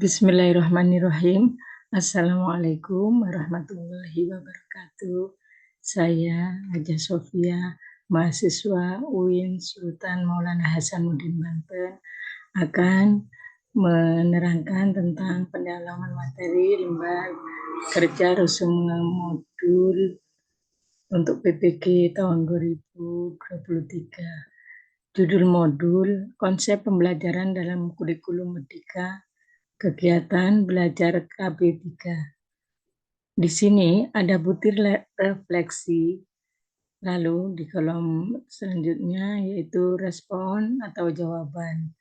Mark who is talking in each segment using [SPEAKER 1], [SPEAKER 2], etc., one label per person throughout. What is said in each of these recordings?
[SPEAKER 1] Bismillahirrahmanirrahim. Assalamualaikum warahmatullahi wabarakatuh. Saya Haja Sofia, mahasiswa UIN Sultan Maulana Hasanuddin Banten, akan menerangkan tentang pendalaman materi lembar kerja resum modul untuk PPG tahun 2023. Judul modul, konsep pembelajaran dalam kurikulum Merdeka, kegiatan belajar KB3. Di sini ada butir refleksi, lalu di kolom selanjutnya yaitu respon atau jawaban.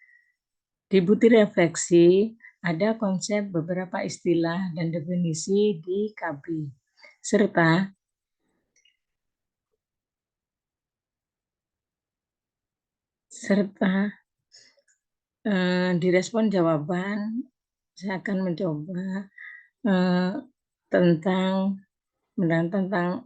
[SPEAKER 1] Di butir refleksi ada konsep beberapa istilah dan definisi di KB, serta di respon jawaban saya akan mencoba tentang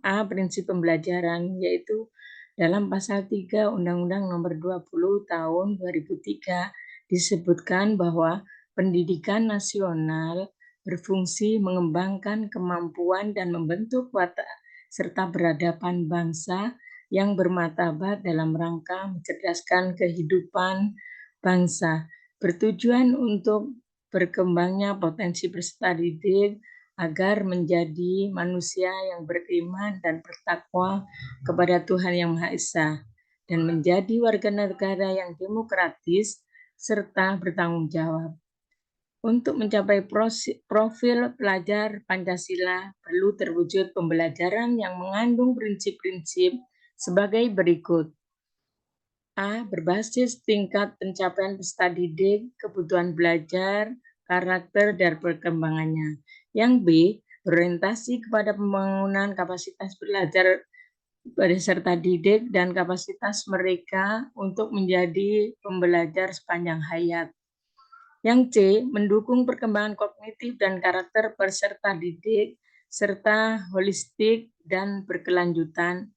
[SPEAKER 1] A, prinsip pembelajaran, yaitu dalam pasal 3 Undang-Undang Nomor 20 Tahun 2003 disebutkan bahwa pendidikan nasional berfungsi mengembangkan kemampuan dan membentuk watak serta peradaban bangsa yang bermartabat dalam rangka mencerdaskan kehidupan bangsa, bertujuan untuk berkembangnya potensi peserta didik agar menjadi manusia yang beriman dan bertakwa kepada Tuhan Yang Maha Esa dan menjadi warga negara yang demokratis serta bertanggung jawab. Untuk mencapai profil pelajar Pancasila perlu terwujud pembelajaran yang mengandung prinsip-prinsip sebagai berikut. A. Berbasis tingkat pencapaian peserta didik, kebutuhan belajar, karakter, dan perkembangannya. Yang B. Berorientasi kepada pembangunan kapasitas belajar peserta didik dan kapasitas mereka untuk menjadi pembelajar sepanjang hayat. Yang C. Mendukung perkembangan kognitif dan karakter peserta didik serta holistik dan berkelanjutan.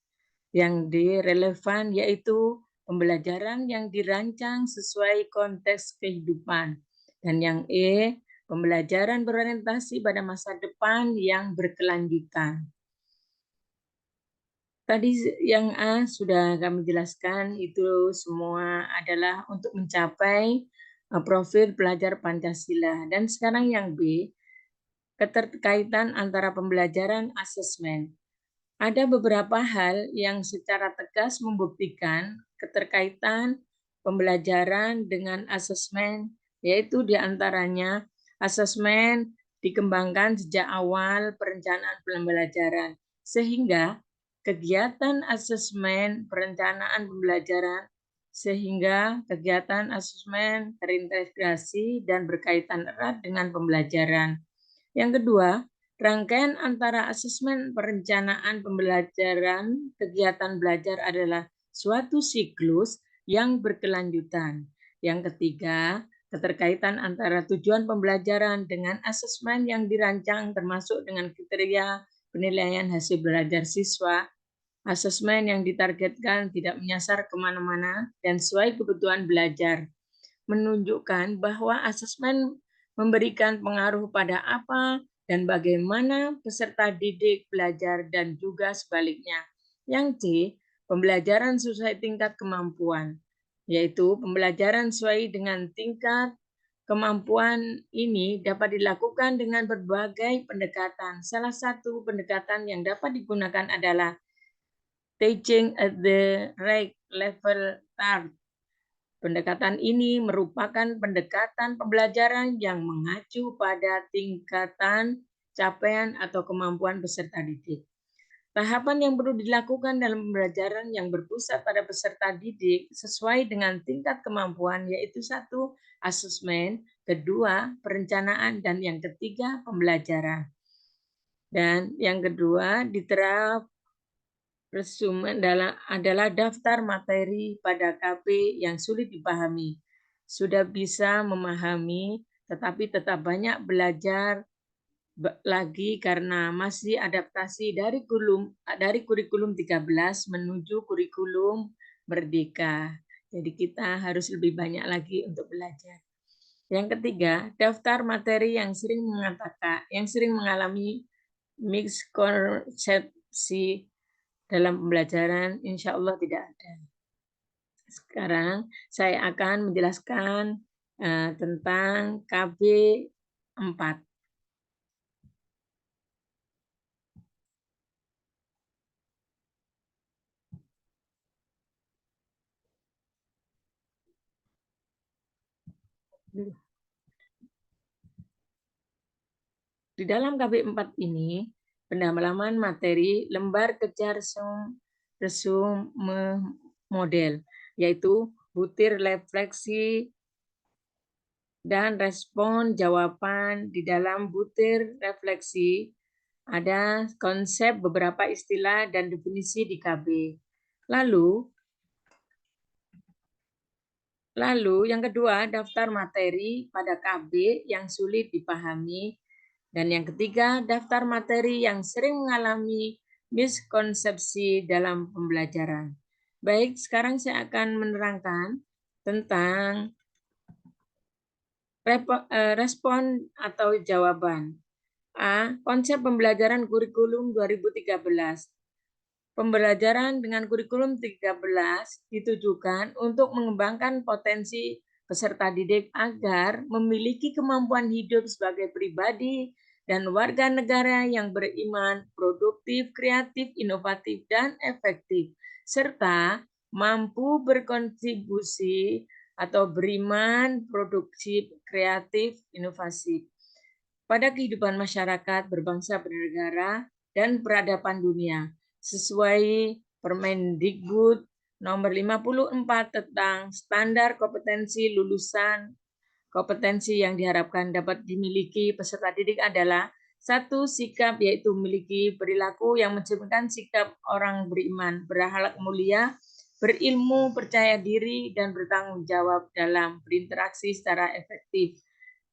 [SPEAKER 1] Yang D. Relevan, yaitu pembelajaran yang dirancang sesuai konteks kehidupan. Dan yang E. Pembelajaran berorientasi pada masa depan yang berkelanjutan. Tadi yang A sudah kami jelaskan, itu semua adalah untuk mencapai profil pelajar Pancasila. Dan sekarang yang B, keterkaitan antara pembelajaran asesmen. Ada beberapa hal yang secara tegas membuktikan keterkaitan pembelajaran dengan asesmen, yaitu diantaranya asesmen dikembangkan sejak awal perencanaan pembelajaran, sehingga kegiatan asesmen perencanaan pembelajaran terintegrasi dan berkaitan erat dengan pembelajaran. Yang kedua, rangkaian antara asesmen perencanaan pembelajaran kegiatan belajar adalah suatu siklus yang berkelanjutan. Yang ketiga, keterkaitan antara tujuan pembelajaran dengan asesmen yang dirancang termasuk dengan kriteria penilaian hasil belajar siswa. Asesmen yang ditargetkan tidak menyasar kemana-mana dan sesuai kebutuhan belajar. Menunjukkan bahwa asesmen memberikan pengaruh pada apa dan bagaimana peserta didik belajar dan juga sebaliknya. Yang C, pembelajaran sesuai tingkat kemampuan, yaitu pembelajaran sesuai dengan tingkat kemampuan ini dapat dilakukan dengan berbagai pendekatan. Salah satu pendekatan yang dapat digunakan adalah teaching at the right level start. Pendekatan ini merupakan pendekatan pembelajaran yang mengacu pada tingkatan capaian atau kemampuan peserta didik. Tahapan yang perlu dilakukan dalam pembelajaran yang berpusat pada peserta didik sesuai dengan tingkat kemampuan, yaitu 1. Asesmen, 2. Perencanaan, dan yang ketiga pembelajaran. Dan yang kedua, diterap resume adalah daftar materi pada KP yang sulit dipahami. Sudah bisa memahami, tetapi tetap banyak belajar lagi karena masih adaptasi dari kurikulum 13 menuju kurikulum Merdeka. Jadi kita harus lebih banyak lagi untuk belajar. Yang ketiga, daftar materi yang sering mengalami miskonsepsi dalam pembelajaran, insya Allah tidak ada. Sekarang saya akan menjelaskan tentang KB 4. Di dalam KB 4 ini, pendalaman materi lembar kerja resume model, yaitu butir refleksi dan respon jawaban. Di dalam butir refleksi ada konsep, beberapa istilah, dan definisi di KB. Lalu yang kedua, daftar materi pada KB yang sulit dipahami. Dan yang ketiga, daftar materi yang sering mengalami miskonsepsi dalam pembelajaran. Baik, sekarang saya akan menerangkan tentang respon atau jawaban. A. Konsep pembelajaran kurikulum 2013. Pembelajaran dengan kurikulum 13 ditujukan untuk mengembangkan potensi peserta didik agar memiliki kemampuan hidup sebagai pribadi dan warga negara yang beriman, produktif, kreatif, inovatif, dan efektif, serta mampu berkontribusi atau beriman, produktif, kreatif, inovatif pada kehidupan masyarakat, berbangsa, bernegara, dan peradaban dunia, sesuai Permendikbud nomor 54 tentang standar kompetensi lulusan. Kompetensi yang diharapkan dapat dimiliki peserta didik adalah satu, sikap, yaitu memiliki perilaku yang mencerminkan sikap orang beriman, berakhlak mulia, berilmu, percaya diri, dan bertanggung jawab dalam berinteraksi secara efektif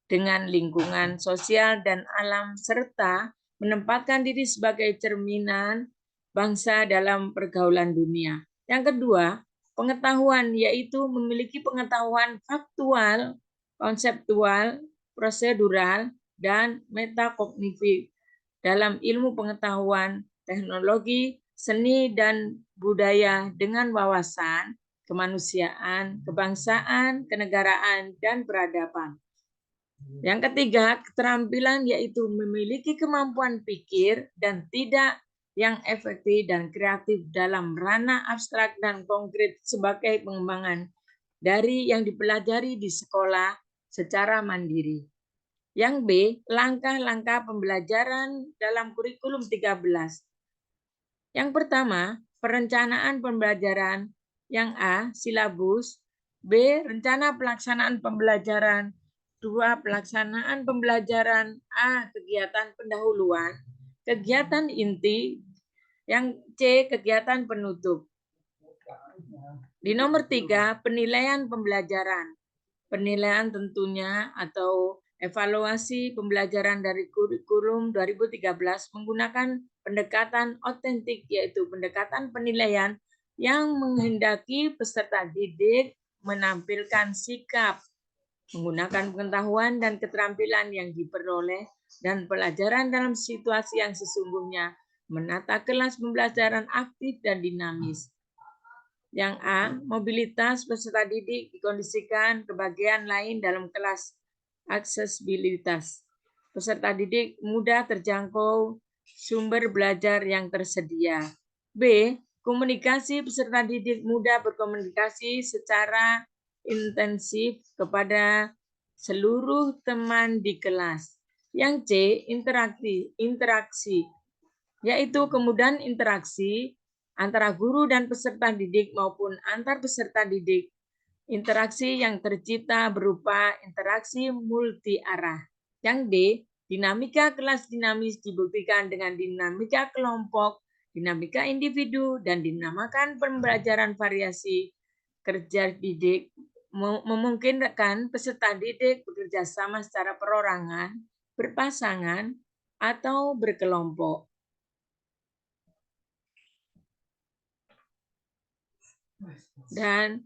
[SPEAKER 1] dengan lingkungan sosial dan alam, serta menempatkan diri sebagai cerminan bangsa dalam pergaulan dunia. Yang kedua, pengetahuan, yaitu memiliki pengetahuan faktual, konseptual, prosedural, dan metakognitif dalam ilmu pengetahuan, teknologi, seni, dan budaya dengan wawasan, kemanusiaan, kebangsaan, kenegaraan, dan peradaban. Yang ketiga, keterampilan, yaitu memiliki kemampuan pikir dan tidak yang efektif dan kreatif dalam ranah abstrak dan konkret sebagai pengembangan dari yang dipelajari di sekolah secara mandiri. Yang B, langkah-langkah pembelajaran dalam kurikulum 13. Yang pertama, perencanaan pembelajaran. Yang A, silabus. B, rencana pelaksanaan pembelajaran. 2, pelaksanaan pembelajaran. A, kegiatan pendahuluan. Kegiatan inti. Yang C, kegiatan penutup. Di nomor 3, penilaian pembelajaran. Penilaian tentunya atau evaluasi pembelajaran dari kurikulum 2013 menggunakan pendekatan otentik, yaitu pendekatan penilaian yang menghendaki peserta didik menampilkan sikap, menggunakan pengetahuan dan keterampilan yang diperoleh dan pelajaran dalam situasi yang sesungguhnya, menata kelas pembelajaran aktif dan dinamis. Yang A, mobilitas peserta didik dikondisikan ke bagian lain dalam kelas. Aksesibilitas. Peserta didik mudah terjangkau sumber belajar yang tersedia. B, komunikasi peserta didik mudah berkomunikasi secara intensif kepada seluruh teman di kelas. Yang C, interaksi, yaitu kemudahan interaksi antara guru dan peserta didik maupun antar peserta didik. Interaksi yang tercipta berupa interaksi multi arah. Yang D, dinamika kelas dinamis dibuktikan dengan dinamika kelompok, dinamika individu, dan dinamakan pembelajaran variasi kerja didik memungkinkan peserta didik bekerja sama secara perorangan, berpasangan, atau berkelompok. Dan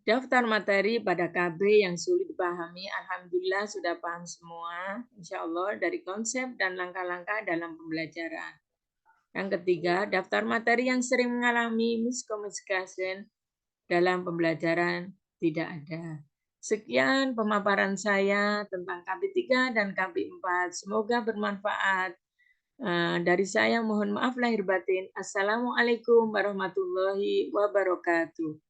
[SPEAKER 1] Daftar materi pada KB yang sulit dipahami, alhamdulillah sudah paham semua, insya Allah dari konsep dan langkah-langkah dalam pembelajaran. Yang ketiga, daftar materi yang sering mengalami miscommunication dalam pembelajaran tidak ada. Sekian pemaparan saya tentang KB 3 dan KB 4. Semoga bermanfaat. Dari saya mohon maaf lahir batin. Assalamualaikum warahmatullahi wabarakatuh.